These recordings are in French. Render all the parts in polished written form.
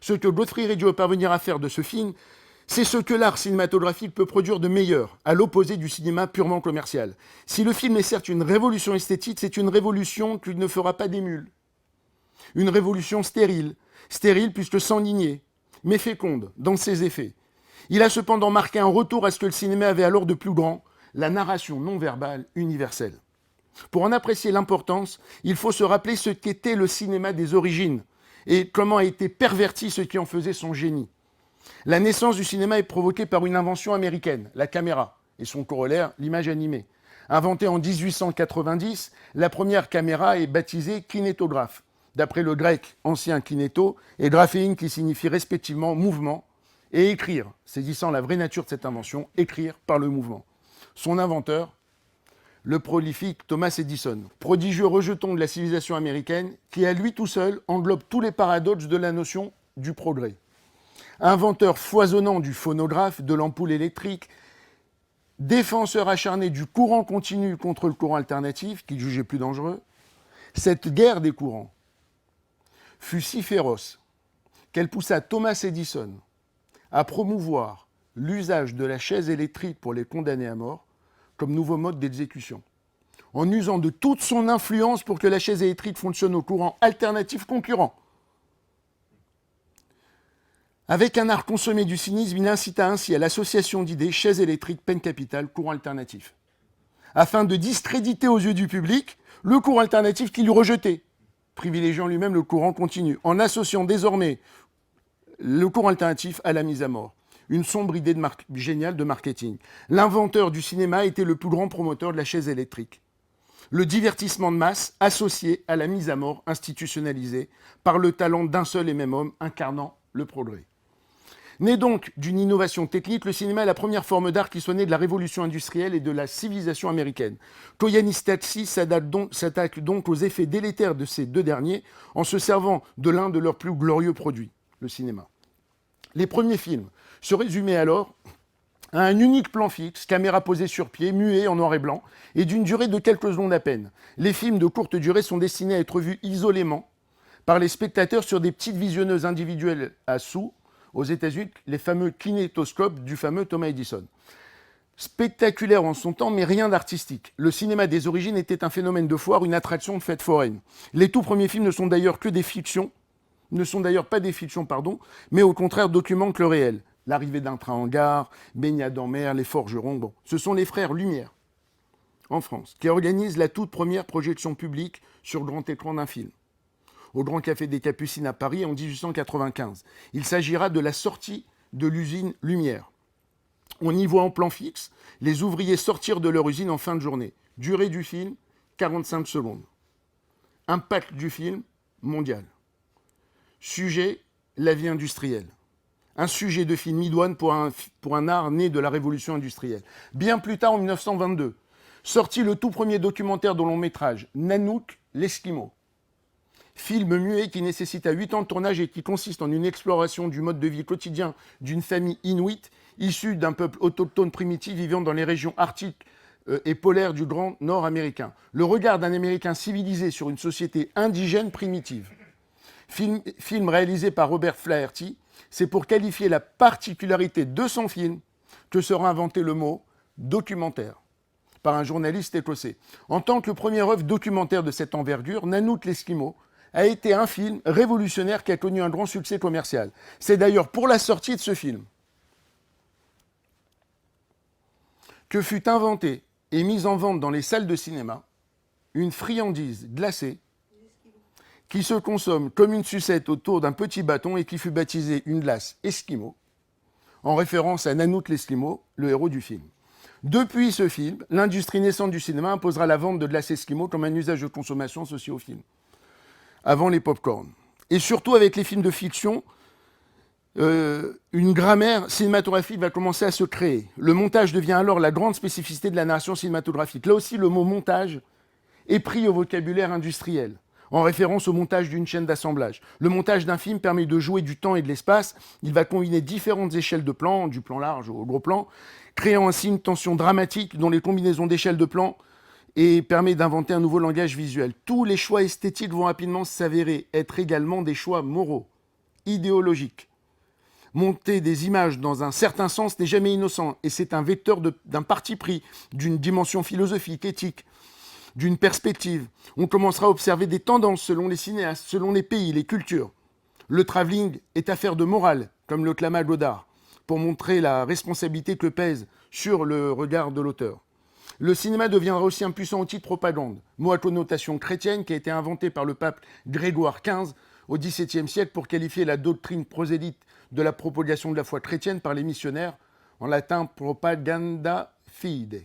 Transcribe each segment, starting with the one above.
Ce que Godfrey Ridgway veut parvenir à faire de ce film, c'est ce que l'art cinématographique peut produire de meilleur, à l'opposé du cinéma purement commercial. Si le film est certes une révolution esthétique, c'est une révolution qui ne fera pas d'émule. Une révolution stérile, stérile puisque sans lignée, mais féconde dans ses effets. Il a cependant marqué un retour à ce que le cinéma avait alors de plus grand, la narration non verbale universelle. Pour en apprécier l'importance, il faut se rappeler ce qu'était le cinéma des origines et comment a été perverti ce qui en faisait son génie. La naissance du cinéma est provoquée par une invention américaine, la caméra, et son corollaire, l'image animée. Inventée en 1890, la première caméra est baptisée kinétographe, d'après le grec ancien kinéto et graphéine qui signifie respectivement mouvement, et écrire, saisissant la vraie nature de cette invention, écrire par le mouvement. Son inventeur, le prolifique Thomas Edison, prodigieux rejeton de la civilisation américaine, qui à lui tout seul englobe tous les paradoxes de la notion du progrès. Inventeur foisonnant du phonographe, de l'ampoule électrique, défenseur acharné du courant continu contre le courant alternatif, qu'il jugeait plus dangereux, cette guerre des courants fut si féroce qu'elle poussa Thomas Edison à promouvoir l'usage de la chaise électrique pour les condamnés à mort comme nouveau mode d'exécution, en usant de toute son influence pour que la chaise électrique fonctionne au courant alternatif concurrent. Avec un art consommé du cynisme, il incita ainsi à l'association d'idées chaise électrique, peine capitale, courant alternatif, afin de discréditer aux yeux du public le courant alternatif qu'il rejetait, privilégiant lui-même le courant continu, en associant désormais le courant alternatif à la mise à mort. Une sombre idée géniale de marketing. L'inventeur du cinéma était le plus grand promoteur de la chaise électrique. Le divertissement de masse associé à la mise à mort institutionnalisée par le talent d'un seul et même homme incarnant le progrès. Né donc d'une innovation technique, le cinéma est la première forme d'art qui soit née de la révolution industrielle et de la civilisation américaine. Koyaanisqatsi s'attaque donc aux effets délétères de ces deux derniers en se servant de l'un de leurs plus glorieux produits, le cinéma. Les premiers films se résumaient alors à un unique plan fixe, caméra posée sur pied, muet en noir et blanc, et d'une durée de quelques secondes à peine. Les films de courte durée sont destinés à être vus isolément par les spectateurs sur des petites visionneuses individuelles à sous, aux États-Unis, les fameux kinétoscopes du fameux Thomas Edison. Spectaculaire en son temps, mais rien d'artistique. Le cinéma des origines était un phénomène de foire, une attraction de fête foraine. Les tout premiers films ne sont d'ailleurs pas des fictions, mais au contraire documentent le réel. L'arrivée d'un train en gare, baignade en mer, les forgerons, bon. Ce sont les frères Lumière, en France, qui organisent la toute première projection publique sur grand écran d'un film, au Grand Café des Capucines à Paris en 1895. Il s'agira de la sortie de l'usine Lumière. On y voit en plan fixe les ouvriers sortir de leur usine en fin de journée. Durée du film, 45 secondes. Impact du film, mondial. Sujet, la vie industrielle. Un sujet de film idoine pour un art né de la révolution industrielle. Bien plus tard, en 1922, sortit le tout premier documentaire de long métrage, Nanook, l'Esquimau. Film muet qui nécessita 8 ans de tournage et qui consiste en une exploration du mode de vie quotidien d'une famille inuite issue d'un peuple autochtone primitif vivant dans les régions arctiques et polaires du Grand Nord américain. Le regard d'un Américain civilisé sur une société indigène primitive. Film réalisé par Robert Flaherty, c'est pour qualifier la particularité de son film que sera inventé le mot documentaire par un journaliste écossais. En tant que première œuvre documentaire de cette envergure, Nanook l'Esquimau a été un film révolutionnaire qui a connu un grand succès commercial. C'est d'ailleurs pour la sortie de ce film que fut inventée et mise en vente dans les salles de cinéma une friandise glacée qui se consomme comme une sucette autour d'un petit bâton et qui fut baptisée une glace Esquimau, en référence à Nanook l'Esquimau, le héros du film. Depuis ce film, l'industrie naissante du cinéma imposera la vente de glace Esquimau comme un usage de consommation associé au film, avant les pop-corn. Et surtout avec les films de fiction, une grammaire cinématographique va commencer à se créer. Le montage devient alors la grande spécificité de la narration cinématographique. Là aussi, le mot montage est pris au vocabulaire industriel, en référence au montage d'une chaîne d'assemblage. Le montage d'un film permet de jouer du temps et de l'espace. Il va combiner différentes échelles de plans, du plan large au gros plan, créant ainsi une tension dramatique dont les combinaisons d'échelles de plans et permet d'inventer un nouveau langage visuel. Tous les choix esthétiques vont rapidement s'avérer être également des choix moraux, idéologique. Monter des images dans un certain sens n'est jamais innocent, et c'est un vecteur d'un parti pris, d'une dimension philosophique, éthique, d'une perspective. On commencera à observer des tendances selon les cinéastes, selon les pays, les cultures. Le travelling est affaire de morale, comme le clama Godard, pour montrer la responsabilité que pèse sur le regard de l'auteur. Le cinéma deviendra aussi un puissant outil de propagande, mot à connotation chrétienne qui a été inventé par le pape Grégoire XV au XVIIe siècle pour qualifier la doctrine prosélyte de la propagation de la foi chrétienne par les missionnaires, en latin propaganda fide.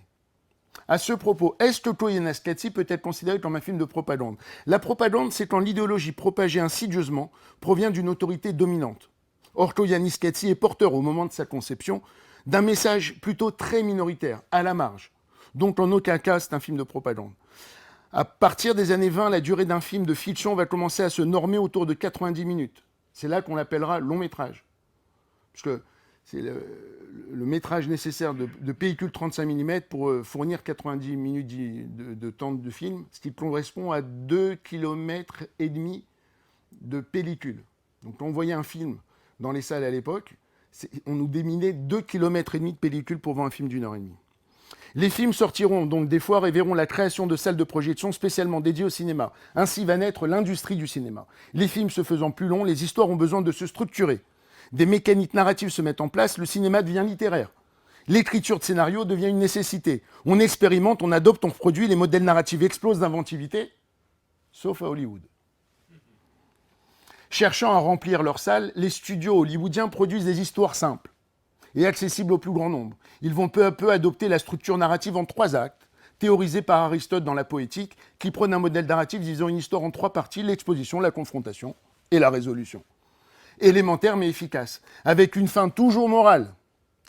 À ce propos, est-ce que Koyaanisqatsi peut être considéré comme un film de propagande? La propagande, c'est quand l'idéologie propagée insidieusement provient d'une autorité dominante. Or, Koyaanisqatsi est porteur, au moment de sa conception, d'un message plutôt très minoritaire, à la marge. Donc, en aucun cas, c'est un film de propagande. À partir des années 20, la durée d'un film de fiction va commencer à se normer autour de 90 minutes. C'est là qu'on l'appellera long métrage. Parce que c'est le métrage nécessaire de pellicule 35 mm pour fournir 90 minutes de temps de film, ce qui correspond à 2,5 km de pellicule. Donc, quand on voyait un film dans les salles à l'époque, on nous déminait 2,5 km de pellicule pour voir un film d'1 heure et demie. Les films sortiront donc des foires et verront la création de salles de projection spécialement dédiées au cinéma. Ainsi va naître l'industrie du cinéma. Les films se faisant plus longs, les histoires ont besoin de se structurer. Des mécaniques narratives se mettent en place, le cinéma devient littéraire. L'écriture de scénario devient une nécessité. On expérimente, on adopte, on produit, les modèles narratifs explosent d'inventivité, sauf à Hollywood. Cherchant à remplir leurs salles, les studios hollywoodiens produisent des histoires simples et accessibles au plus grand nombre. Ils vont peu à peu adopter la structure narrative en 3 actes, théorisée par Aristote dans la Poétique, qui prône un modèle narratif disant une histoire en 3 parties, l'exposition, la confrontation et la résolution. Élémentaire mais efficace, avec une fin toujours morale,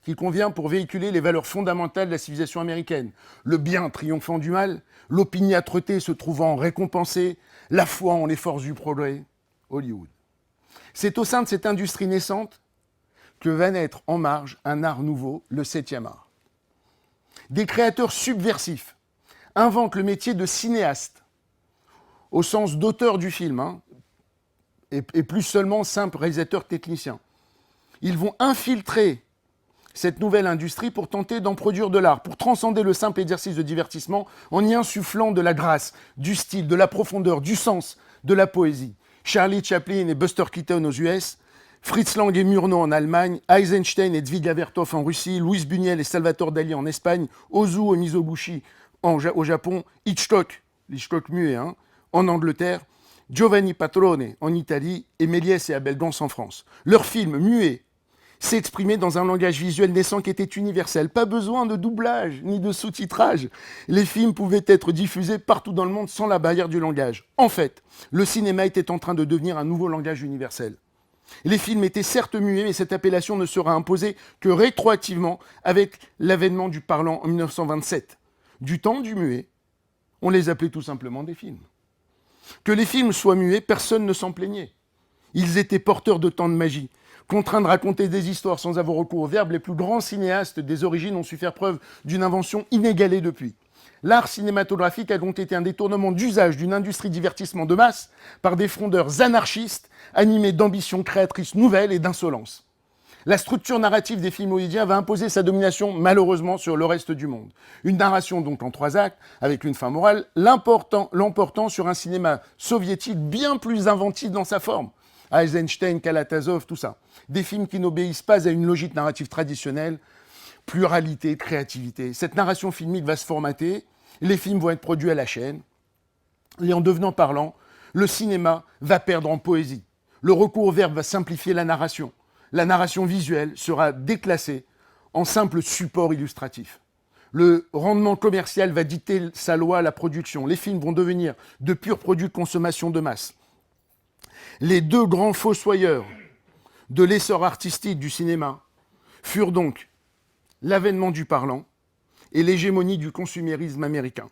qui convient pour véhiculer les valeurs fondamentales de la civilisation américaine. Le bien triomphant du mal, l'opiniâtreté se trouvant récompensée, la foi en les forces du progrès. Hollywood. C'est au sein de cette industrie naissante que va naître en marge un art nouveau, le 7e art. Des créateurs subversifs inventent le métier de cinéaste, au sens d'auteur du film, et plus seulement simple réalisateur technicien. Ils vont infiltrer cette nouvelle industrie pour tenter d'en produire de l'art, pour transcender le simple exercice de divertissement en y insufflant de la grâce, du style, de la profondeur, du sens, de la poésie. Charlie Chaplin et Buster Keaton aux US, Fritz Lang et Murnau en Allemagne, Eisenstein et Dviga Vertov en Russie, Luis Buñuel et Salvatore Dali en Espagne, Ozu et Mizoguchi au Japon, Hitchcock muet, en Angleterre, Giovanni Patrone en Italie et Méliès et Abel Gance en France. Leurs films muets s'exprimaient dans un langage visuel naissant qui était universel. Pas besoin de doublage ni de sous-titrage. Les films pouvaient être diffusés partout dans le monde sans la barrière du langage. En fait, le cinéma était en train de devenir un nouveau langage universel. Les films étaient certes muets, mais cette appellation ne sera imposée que rétroactivement avec l'avènement du parlant en 1927. Du temps du muet, on les appelait tout simplement des films. Que les films soient muets, personne ne s'en plaignait. Ils étaient porteurs de tant de magie. Contraints de raconter des histoires sans avoir recours au verbe, les plus grands cinéastes des origines ont su faire preuve d'une invention inégalée depuis. L'art cinématographique a donc été un détournement d'usage d'une industrie divertissement de masse par des frondeurs anarchistes animés d'ambitions créatrices nouvelles et d'insolence. La structure narrative des films hollywoodiens va imposer sa domination malheureusement sur le reste du monde. Une narration donc en 3 actes, avec une fin morale, l'emportant sur un cinéma soviétique bien plus inventif dans sa forme. Eisenstein, Kalatazov, tout ça. Des films qui n'obéissent pas à une logique narrative traditionnelle, pluralité, créativité. Cette narration filmique va se formater, les films vont être produits à la chaîne, et en devenant parlant, le cinéma va perdre en poésie. Le recours au verbe va simplifier la narration. La narration visuelle sera déclassée en simple support illustratif. Le rendement commercial va dicter sa loi à la production. Les films vont devenir de purs produits de consommation de masse. Les 2 grands fossoyeurs de l'essor artistique du cinéma furent donc l'avènement du parlant et l'hégémonie du consumérisme américain.